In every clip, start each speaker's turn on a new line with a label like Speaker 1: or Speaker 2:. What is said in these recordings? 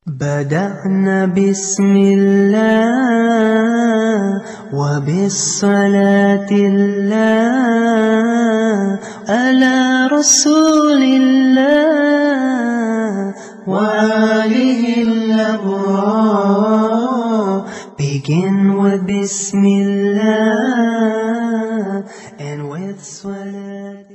Speaker 1: بدأنا بسم الله وبالصلاة الله على رسول الله وآله الأبرار. Begin with Bismillah and with Salat.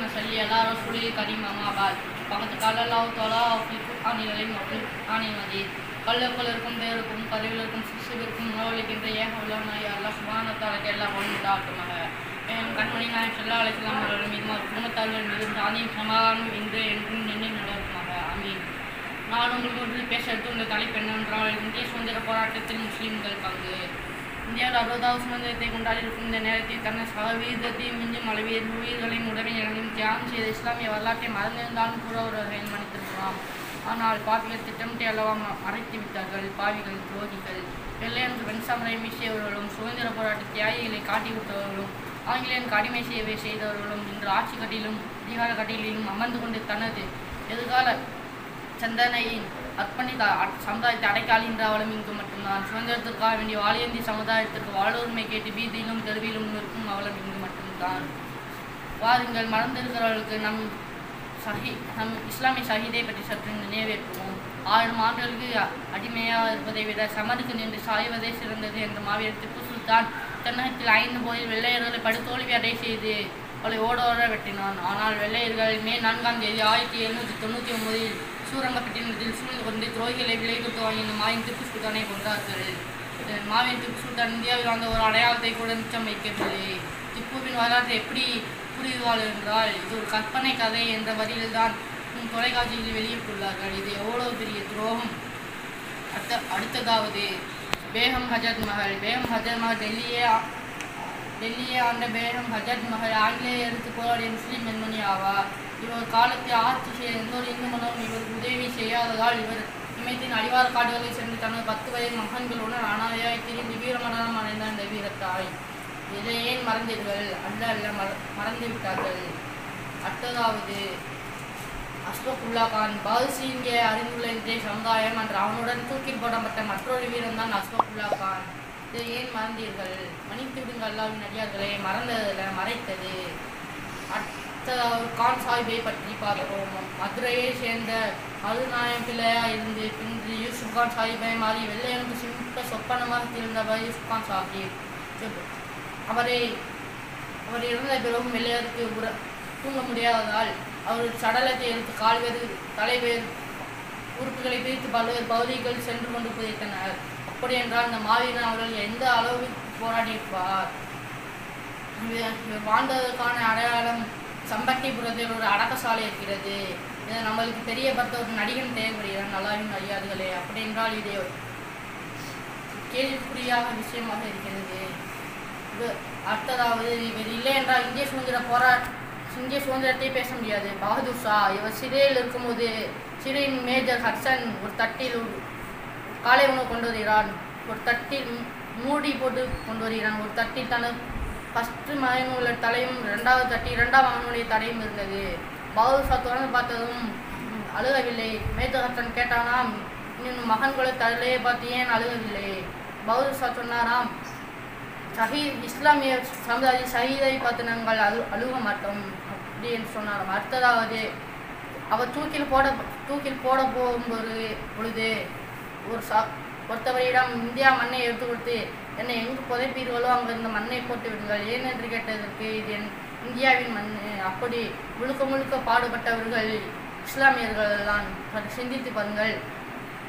Speaker 2: نصلي على رسول الكريم أما بعد فقد قال الله تعالى في القرآن العظيم وفي القرآن المجيد கல்லுக்கும் பேருக்கும் கருவிலுக்கும் சிசுவிற்கும் உணவளிக்கின்ற ஏக உள்ளவனாய் அல்லாஹ் சுப்ஹானஹு வ தஆலா எல்லாம் உண்டாக்குமாக. என் கண்மணி நாயகம் ஸல்லல்லாஹு அலைஹி வஸல்லம் அவர்கள் மீதும் அவர் குடும்பத்தார்கள் மீதும் சாந்தியும் சமாதானமும் இன்று என்றும் நின்று நடக்குமாக. ஆமீன். நான் உங்களுக்கு பேச எடுத்துள்ள தலைப்பு என்னவென்றால் இந்திய சுதந்திர போராட்டத்தில் முஸ்லீம்கள் பங்கு. இந்தியாவில் 60வது சுதந்திரத்தை கொண்டாடியிருக்கும் இந்த நேரத்தில் தன்னை சதவீதத்தையும் மிஞ்சும் அளவில் உயிர்களின் உடமை இழந்தும் தியாகம் செய்த இஸ்லாமிய வரலாற்றை மறந்திருந்தாலும் கூட ஒரு வகையில் மன்னித்திருக்கலாம். ஆனால் பாவிகள் திட்டமிட்டு அல்லவா மறைத்து விட்டார்கள். பாவிகள் துரோகிகள் வெள்ளையன்று வெண்சாமரை வீசியவர்களும் சுதந்திர போராட்ட தியாகிகளை காட்டிவிட்டவர்களும் ஆங்கிலேயனுக்கு அடிமை சேவை செய்தவர்களும் இன்று ஆட்சி கட்டிலும் அதிகார கட்டிலும் அமர்ந்து கொண்டு தனது எதிர்கால சந்தனையின் அர்ப்பணித்த சமுதாயத்தை அடைக்காளின்றாலும் இங்கு மட்டும்தான். சுதந்திரத்திற்காக வேண்டிய வாலியந்தி சமுதாயத்திற்கு வாழ்வுரிமை கேட்டு வீதியிலும் தெருவிலும் இருக்கும் அவலம் இங்கு மட்டும்தான். வாருங்கள், மறந்திருக்கிறவர்களுக்கு நம் இஸ்லாமிய ஷஹீதை பற்றி சற்று நினைவேற்றுவோம். 1000 ஆண்டுகளுக்கு அடிமையாக இருப்பதை விட சமருக்கு நின்று சாய்வதே சிறந்தது என்ற மாவீரர் திப்பு சுல்தான் தென்னகத்தில் 5 போரில் வெள்ளையர்களை படுதோல்வி அடை செய்து அவளை ஓடோட வெட்டினான். ஆனால் வெள்ளையர்கள் மே 4ஆம் தேதி 1799 சூரங்கப்பட்டினத்தில் சூழ்ந்து கொண்டு துரோகிகளை விலை கொடுத்து வாங்கின மாவின் திப்பு சுல்தானை கொண்டார்கள். மாவின் திப்பு சுல்தான் இந்தியாவில் வந்த ஒரு அடையாளத்தை கூட மிச்சம் வைக்கவில்லை. திப்புவின் வரலாற்றை எப்படி புரிவாள் என்றால் இது ஒரு கற்பனை கதை என்ற வரியில்தான் தொலைக்காட்சியில் வெளியிட்டுள்ளார்கள். இது எவ்வளவு பெரிய துரோகம். அடுத்ததாவது பேகம் ஹஜரத் மஹல். பேகம் ஹஜரத் மஹல் டெல்லியே ஆண்ட பேகம் ஹஜரத் மஹல் ஆங்கிலேயருக்கு போராடிய முஸ்லீம் பெண்மணி ஆவார். இவர் காலத்தில் ஆட்சி செய்ய எந்த ஒரு இந்து மதமும் இவருக்கு உதவி செய்யாததால் இவர் இமயத்தின் அடிவார காடுகளில் சென்று தனது 10 வயது மகன்களுடன் அனாதையாய் திரிந்து வீரமரணம் அடைந்த இந்த வீரத்தாய். இதை ஏன் மறந்தீர்கள்? அல்ல மறந்துவிட்டார்கள். அடுத்ததாவது அஷ்ஃபகுல்லா கான். பாதுஷி இங்கே அறிந்துள்ள இன்றைய சமுதாயம் என்ற அவனுடன் தூக்கில் போடப்பட்ட மற்றொரு வீரன் தான் அஷ்ஃபகுல்லா கான். இதை ஏன் மறந்தீர்கள்? மன்னித்து விடுங்கள் அல்லாஹ்வின் அடியார்களே, மறந்ததில்லை, மறைத்தது. அடுத்ததாவது கான் சாஹிப்பை பற்றி பார்க்கிறோம். மதுரையை சேர்ந்த அருநாயம் பிள்ளையா இருந்து பின்பு யூசுப் கான் சாஹிப்பை மாறி வெள்ளையனுக்கு சிம்ப சொப்பனமாக திறந்தவர் யூசுப் கான் சாஹிப். அவர் இறந்த பிறகும் வெள்ளையருக்கு தூங்க முடியாததால் அவர் சடலத்தை எடுத்து கால்வேறு தலைவேறு உறுப்புகளை பிரித்து பல்வேறு பகுதிகள் சென்று கொண்டு புதைத்தனர். அப்படி என்றால் இந்த மாவீரன் அவர்கள் எந்த அளவுக்கு போராடியிருப்பார்? இவர் வாழ்ந்ததற்கான அடையாளம் சம்பட்டிபுரத்தில் ஒரு அடக்கசாலை இருக்கிறது. இதை நம்மளுக்கு தெரியப்பட்ட ஒரு நடிகன் தேவைப்படுகிறான் அல்லாஹ்வின் அடியார்களே. அப்படி என்றால் இது கேள்விக்குறியாக விஷயமாக இருக்கிறது. அடுத்ததாவது இவர் இல்லை என்றால் இந்திய சுதந்திரத்தை பேச முடியாது. பகதூர் ஷா இவர் சிறையில் இருக்கும்போது சிறையின் மேஜர் ஹட்சன் ஒரு தட்டில் காலை உணவு கொண்டு வருகிறான். ஒரு தட்டில் மூடி போட்டு கொண்டு வருகிறான். ஒரு தட்டில் தனது ஃபஸ்ட்டு மகன் உள்ள தலையும் 2வது தட்டில் 2ஆம் மகனுடைய தலையும் இருந்தது. பகதூர் ஷா தொடர்ந்து பார்த்ததும் அழுகவில்லை. மேஜர் ஹட்சன் கேட்டானாம், இன்னும் மகன்களை தலையை பார்த்து ஏன் அழுகவில்லை? பகதூர் ஷா சொன்னாராம், இஸ்லாமிய சமுதாய ஷஹீதை பார்த்து நாங்கள் அழுக மாட்டோம் அப்படி என்று சொன்னாராம். அடுத்ததாவது அவர் தூக்கில் போட பொழுது ஒருத்தவரிடம் இந்தியா மண்ணை எடுத்து கொடுத்து என்னை எங்கு புதைப்பீர்களோ அங்கே இந்த மண்ணை போட்டு விடுங்கள் ஏன் என்று கேட்டதற்கு இது என் இந்தியாவின் மண். அப்படி முழுக்க பாடுபட்டவர்கள் இஸ்லாமியர்கள் தான். சிந்தித்து பாருங்கள்.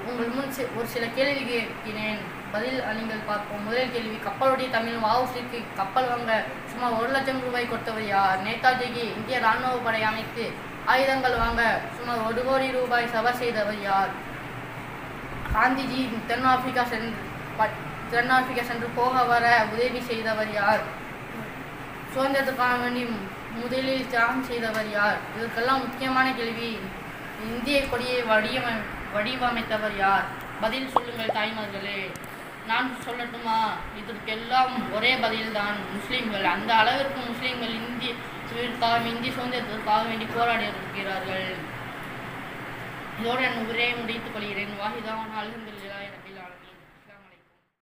Speaker 2: உங்கள் முன் ஒரு சில கேள்வி கேட்கிறேன், பதில் நீங்கள் பார்ப்போம். முதல் கேள்வி, கப்பலுடைய தமிழ் வஉசிக்கு கப்பல் வாங்க சுமார் 1 லட்சம் ரூபாய் கொடுத்தவர் யார்? நேதாஜிக்கு இந்திய இராணுவ படை அமைத்து ஆயுதங்கள் வாங்க சுமார் 1 கோடி ரூபாய் செலவு செய்தவர் யார்? காந்திஜி தென்னாப்பிரிக்கா சென்று போக வர உதவி செய்தவர் யார்? சுதந்திரத்துக்கான வேண்டி முதலில் தியாகம் செய்தவர் யார்? இதற்கெல்லாம் முக்கியமான கேள்வி, இந்திய கொடியை வடிவமைத்தவர் யார்? பதில் சொல்லுங்கள் தாய்மார்களே. நான் சொல்லட்டுமா? இதற்கெல்லாம் ஒரே பதில்தான், முஸ்லீம்கள். அந்த அளவிற்கு முஸ்லீம்கள் இந்திய சுதந்திரத்திற்காக வேண்டி போராடி இருக்கிறார்கள். இதோடு என் உரையை முடித்துக் கொள்கிறேன். வாஹிதான் அல்ஹம்துலில்லாஹ்.